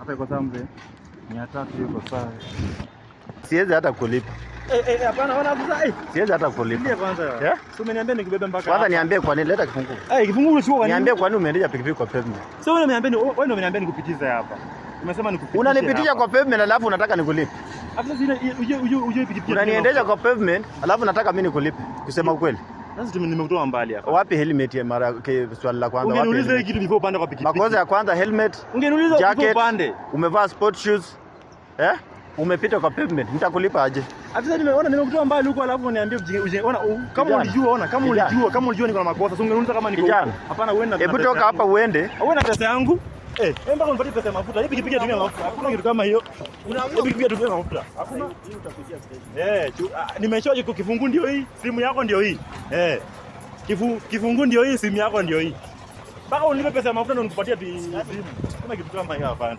Hapa iko sawa mzee. 300 yuko sawa. Siwezi hata kulipa. Hapana wana afisa. Siwezi hata kulipa. Ndio kwanza. Yeah? Sio umeniambia nikubebe mpaka. Kwanza niambie kwa nini leta kifunguo. Kifunguo sio kwa nini? Niambie kwa nini umeendesha pikipiki kwa pavement. Sio wewe ndio umeniambia nikupitize hapa. Umesema nikupitishe. Unanipitisha kwa pavement alafu unataka nikulipe. Afisa zile uje pikipiki. Unaniendesha kwa pavement alafu nataka mimi nikulipe. Kusema ukweli. Sasa nimekutoa mbali hapa. Wapi helmet ya mara swali la kwanza wapi? Ungeniuliza hiki kitu before upande kwa pikipiki. Makosa ya kwanza helmet. Ungeniuliza before upande. Umevaa sport shoes. Umepita kwa pavement. Nitakulipa aje? Afisa nimekutoa mbali huko alafu uniambie ona kama ulijua niko na makosa. So ungeniuliza kama niko. Hapana uende. Hebu toka hapa uende. Uende na pesa yangu. Mpaka unipatie pesa ya mafuta. Hii pikipiki tumia mafuta. Hakuna kitu kama hiyo. Unaamua pikipiki tumia mafuta. Hakuna. Hii utakuja kesho. Nimeshoje kifungu ndio hii, simu yako ndio hii. Kifungu ndio hii, simu yako ndio hii. Mpaka unipe pesa ya mafuta ndio nikupatie simu. Kuna kitu kama hiyo hapa.